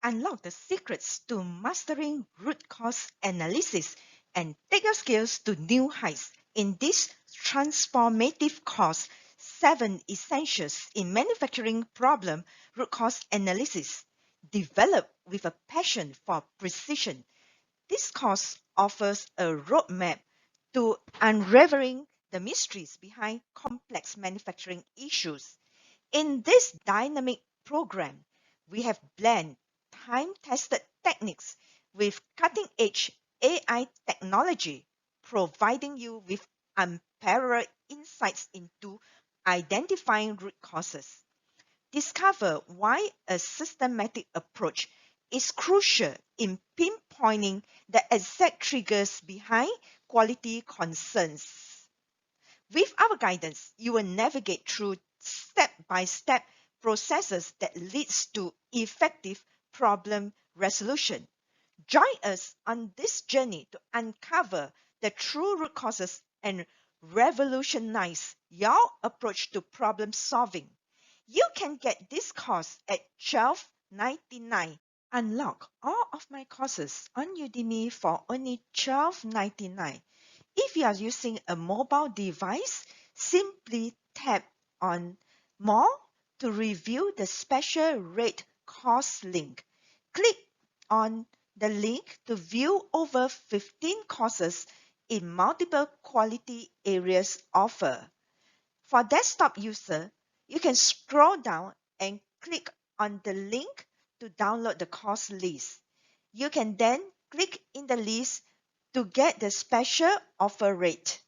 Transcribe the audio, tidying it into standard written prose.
Unlock the secrets to mastering root cause analysis and take your skills to new heights in this transformative course, 7 Essentials in Manufacturing Problem Root Cause Analysis. Developed with a passion for precision, this course offers a roadmap to unraveling the mysteries behind complex manufacturing issues. In this dynamic program, we have blended time-tested techniques with cutting-edge AI technology, providing you with unparalleled insights into identifying root causes. Discover why a systematic approach is crucial in pinpointing the exact triggers behind quality concerns. With our guidance, you will navigate through step-by-step processes that leads to effective problem resolution. Join us on this journey to uncover the true root causes and revolutionize your approach to problem solving. You can get this course at $12.99. Unlock all of my courses on Udemy for only $12.99. If you are using a mobile device, simply tap on More to review the special rate course link. Click on the link to view over 15 courses in multiple quality areas offered. For desktop user, you can scroll down and click on the link to download the course list. You can then click in the list to get the special offer rate.